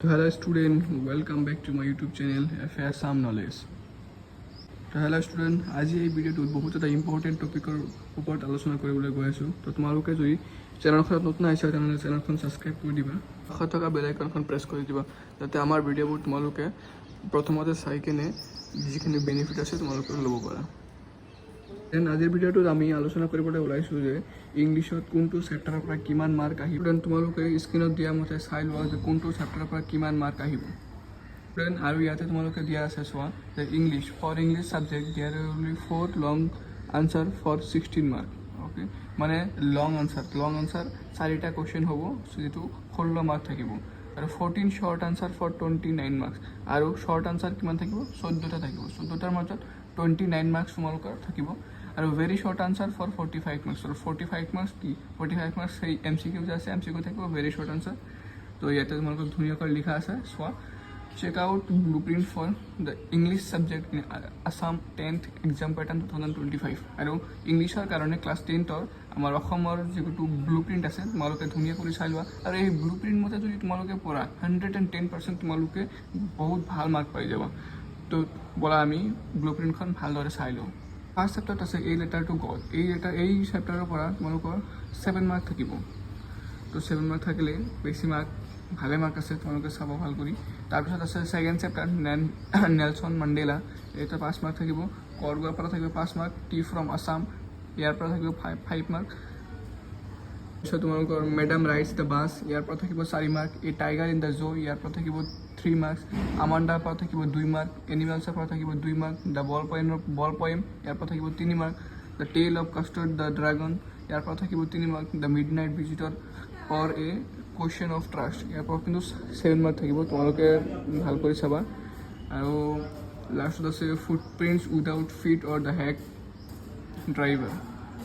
Hello student, welcome back to my YouTube channel Assam Knowledge. Hello student, আজি এই ভিডিঅ'টোত বহুত এটা ইম্পৰ্টেণ্ট টপিকৰ ওপৰত আলোচনা কৰিবলৈ গৈ আছোঁ। তো তোমালোকে যদি চেনেলখনত নতুন আহিছা তেনেহ'লে চেনেলখন ছাবস্ক্ৰাইব কৰি দিবা, কাষত থকা বেল আইকনখন প্ৰেছ কৰি দিবা যাতে আমাৰ ভিডিঅ'বোৰ তোমালোকে প্ৰথমতে চাই কেনে যিখিনি বেনিফিট আছে তোমালোকে ল'ব পাৰা। দেন আজিৰ ভিডিঅ'টোত আমি আলোচনা কৰিবলৈ ওলাইছোঁ যে ইংলিছত কোনটো চেপ্টাৰৰ পৰা কিমান মাৰ্ক আহিব। দেন তোমালোকে স্ক্ৰীণত দিয়া মতে চাই লোৱা যে কোনটো চেপ্টাৰৰ পৰা কিমান মাৰ্ক আহিব। দেন আৰু ইয়াতে তোমালোকে দিয়া আছে চোৱা যে English for English subject there only 4 long answer for 16 mark. Okay, মানে লং আনচাৰ 4টা কুৱেশ্যন হ'ব যিটো 16 মাৰ্ক থাকিব, আৰু 14 শ্বৰ্ট আনচাৰ ফৰ 29 মাৰ্কছ, আৰু শ্বৰ্ট আনচাৰ কিমান থাকিব 14টা থাকিব। 14টাৰ মাজত 29 মাৰ্কছ তোমালোকৰ থাকিব, আৰু very short answer for 45 marks. আৰু 45 মাৰ্কছ কি 45 মাৰ্কছ সেই MCQ যে আছে MCQ থাকিব ভেৰি শ্বৰ্ট আনচাৰ। তো ইয়াতে তোমালোকক ধুনীয়াকৈ লিখা আছে চোৱা, check out blue print for the English subject in Assam 10th exam pattern 2025। আৰু ইংলিছৰ কাৰণে ক্লাছ 10ৰ আমাৰ অসমৰ যিটো ব্লু প্ৰিণ্ট আছে তোমালোকে ধুনীয়া কৰি চাই লোৱা, আৰু এই ব্লু প্ৰিণ্ট মতে যদি তোমালোকে পঢ়া 110% তোমালোকে বহুত ভাল মাৰ্ক পাই যাবা। তো বলা আমি ব্লু প্ৰিণ্টখন ভালদৰে চাই লওঁ। ফাৰ্ষ্ট চেপ্টাৰত আছে এই লেটাৰ টু গড। এই চেপ্টাৰৰ পৰা তোমালোকৰ 7 মাৰ্ক থাকিব। তো 7 মাৰ্ক থাকিলে বেছি মাৰ্ক ভালে মাৰ্ক আছে, তোমালোকে চাব ভাল কৰি। তাৰপিছত আছে ছেকেণ্ড চেপ্টাৰ নেলছন মাণ্ডেলা, এটা 5 মাৰ্ক থাকিব। কৰগোৱাৰ পৰা থাকিব 5 মাৰ্ক। টি ফ্ৰম আছাম ইয়াৰ পৰা থাকিব 5 মাৰ্ক। তাৰপিছত তোমালোকৰ মেডাম ৰাইডছ দ্য বাছ ইয়াৰ পৰা থাকিব 4 মাৰ্ক। এই টাইগাৰ ইন দ্য জো ইয়াৰ পৰা থাকিব 3 মাৰ্কছ। আমাণ্ডাৰ পৰা থাকিব 2 মাৰ্ক। এনিমেলছৰ পৰা থাকিব 2 মাৰ্ক। দ্য বল পয়েম ইয়াৰ পৰা থাকিব 3 mark. The tale of custard the dragon ইয়াৰ পৰা থাকিব 3 mark. The midnight visitor or a question of trust ইয়াৰ পৰা কিন্তু 7 মাৰ্ক থাকিব, তোমালোকে ভাল কৰি চাবা। আৰু লাষ্টত আছে footprints without feet or the hack driver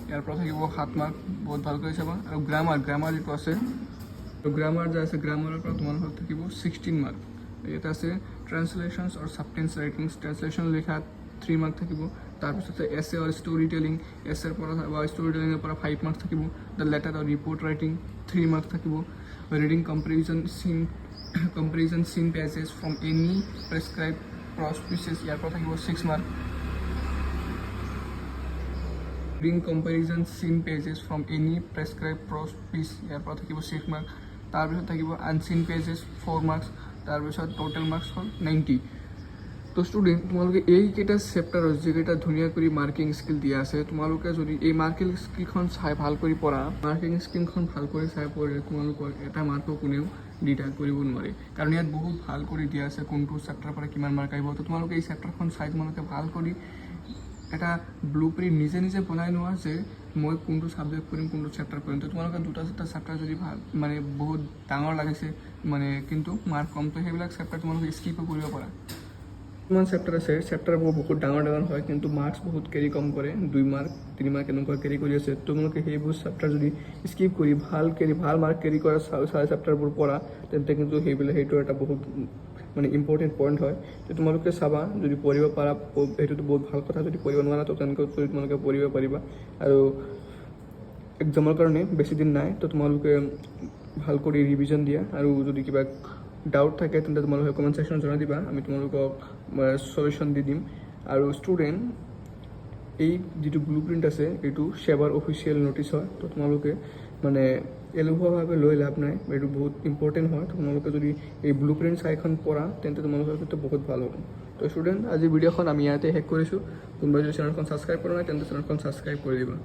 ইয়াৰ পৰা থাকিব 7 মাৰ্ক, বহুত ভাল কৰি চাবা। আৰু গ্ৰামাৰ যিটো আছে, গ্ৰামাৰ যে আছে গ্ৰামাৰৰ পৰা তোমালোকৰ থাকিব 16 মাৰ্ক। ইয়াতে আছে ট্ৰান্সলেশ্যনছ অৰ ছাবটেন্স ৰাইটিংছ, ট্ৰান্সলেশ্যন লিখাত 3 মাৰ্ক থাকিব। তাৰপিছতে এছে অৰ ষ্টৰি টেলিং, এছেৰ পৰা বা ষ্টৰি টেলিঙৰ পৰা 5 মাৰ্কছ থাকিব। The letter or report writing 3 marks থাকিব। Reading comprehension seen passages from any prescribed prose pieces ইয়াৰ পৰা থাকিব 6 mark. Reading comprehension seen passages from any prescribed prose piece ইয়াৰ পৰা থাকিব 6 মাৰ্ক। তাৰপিছত থাকিব আনচিন পেজেছ 4 মাৰ্কছ। তাৰপিছত টোটেল মাৰ্কছ হ'ল 90। তো ষ্টুডেণ্ট তোমালোকে এইকেইটা চেপ্টাৰত যিকেইটা ধুনীয়া কৰি মাৰ্কিং স্কিল দিয়া আছে, তোমালোকে যদি এই মাৰ্কিং স্কিলখন চাই ভাল কৰি পঢ়া, মাৰ্কিং স্কিলখন ভাল কৰি চাই পঢ়িলে তোমালোকৰ এটা মাৰ্কো কোনেও ডিডাক্ট কৰিব নোৱাৰে, কাৰণ ইয়াত বহুত ভাল কৰি দিয়া আছে কোনটো চেপ্টাৰৰ পৰা কিমান মাৰ্ক আহিব। তো তোমালোকে এই চেপ্টাৰখন চাই তোমালোকে ভাল কৰি এটা ব্লু প্ৰিণ্ট নিজে বনাই লোৱা যে মই কোনটো ছাবজেক্ট কৰিম, কোনটো চেপ্টাৰ কৰিম। তো তোমালোকে দুটা চেপ্টাৰ যদি ভাল মানে বহুত ডাঙৰ লাগিছে কিন্তু মাৰ্ক কম, তো সেইবিলাক চেপ্টাৰ তোমালোকে স্কিপো কৰিব পাৰা। কিছুমান চেপ্টাৰ আছে চেপ্টাৰবোৰ বহুত ডাঙৰ হয় কিন্তু মাৰ্কছ বহুত কেৰি কম কৰে, 2 মাৰ্ক 3 মাৰ্ক এনেকুৱা কেৰি কৰি আছে। তোমালোকে সেইবোৰ চেপ্টাৰ যদি স্কিপ কৰি ভাল মাৰ্ক কেৰি কৰা চেপ্টাৰবোৰ পঢ়া, তেন্তে কিন্তু সেইটো এটা বহুত ইম্পৰ্টেণ্ট পইণ্ট হয়। তো তোমালোকে চাবা, যদি পঢ়িব পাৰা সেইটোতো বহুত ভাল কথা, যদি পঢ়িব নোৱাৰা তো তেনেকৈ কৰি তোমালোকে পঢ়িব পাৰিবা। আৰু এক্সামৰ কাৰণে বেছি দিন নাই, তো তোমালোকে ভাল কৰি ৰিভিজন দিয়া। আৰু যদি কিবা ডাউট থাকে তেন্তে তোমালোকে কমেণ্ট ছেকশ্যনত জনাই দিবা, আমি তোমালোকক সলিউশ্যন দি দিম। আৰু ষ্টুডেণ্ট এই যিটো ব্লু প্ৰিণ্ট আছে এইটো সেৱাৰ অফিচিয়েল ন'টিচ হয়, তো তোমালোকে এলেহুৱাভাৱে লৈ লাভ নাই, এইটো বহুত ইম্পৰ্টেণ্ট হয়। তোমালোকে যদি এই ব্লু প্ৰিণ্ট চাইখন পঢ়া তেন্তে তোমালোকৰ কিন্তু বহুত ভাল হ'ব। তো ষ্টুডেণ্ট আজি ভিডিঅ'খন আমি ইয়াতে শেষ কৰিছোঁ। কোনোবাই যদি চেনেলখন ছাবস্ক্ৰাইব কৰা নাই তেন্তে চেনেলখন ছাবস্ক্ৰাইব কৰি দিবা।